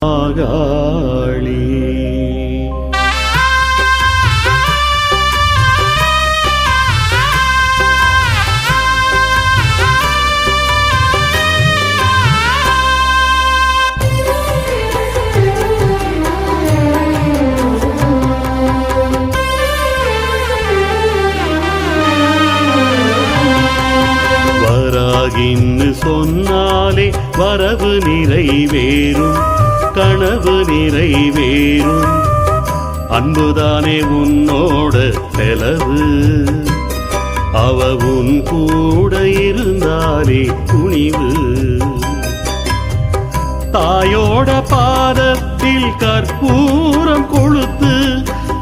ஆகாளி வராகின்னு சொன்னாலே வரவு நிறைவேறும், கனவு நிறைவேறும். அன்புதானே உன்னோட செலவு, அவ உன் கூட இருந்தாலே துணிவு. தாயோட பாதத்தில் கற்பூரம் கொளுத்து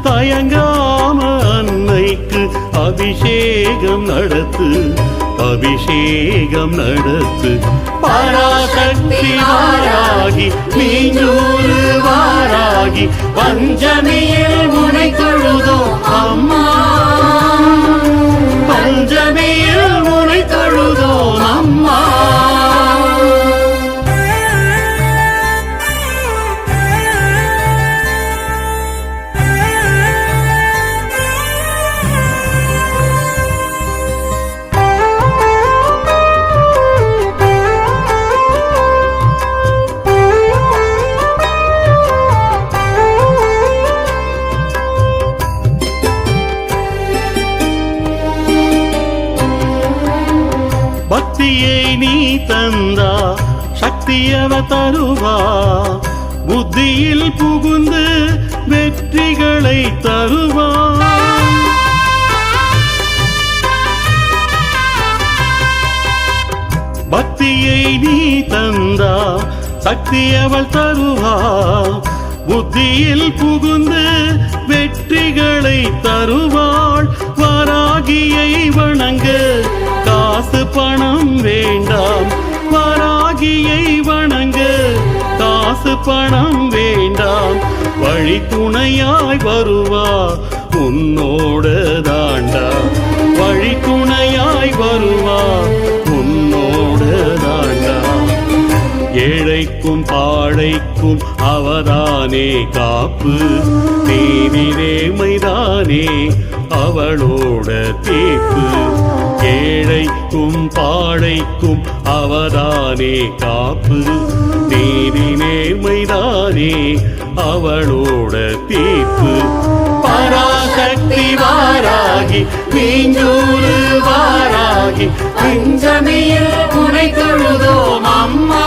தயங்காம அன்னைக்கு அபிஷேகம் நடத்து, அபிஷேகம் நடத்து. பராசக்தி வாராகி நீஞ்சூறு வாராகி பஞ்சமியில் முனை தொழுதோம் அம்மா, பஞ்சமியில் முனை தொழுதோம் அம்மா. பக்தியை நீ தந்தா சக்தியவ தருவா, புத்தியில் புகுந்து வெற்றிகளை தருவா. பக்தியை நீ தந்தா சக்தியவள் தருவா, புத்தியில் புகுந்து வெற்றிகளை தருவாள். வராகியை வணங்க காசு பணம் வேண்டாம், வராகியை வணங்க காசு பணம் வேண்டாம். வழி துணையாய் வருவா உன்னோட தாண்டா, வழி துணையாய் வருவா உன்னோட தாண்டா. ஏழைக்கும் பாழைக்கும் அவதானே காப்பு, நீதி நேர்மைதானே அவளோட தீர்ப்பு. ஏழைக்கும் பாழைக்கும் அவதானே காப்பு, நீதி நேர்மைதானே அவளோட தீர்ப்பு. பராசக்தி வாராகி நீஞ்சூறு வாராகி பஞ்சமியில் முனை தொழுதோம் அம்மா.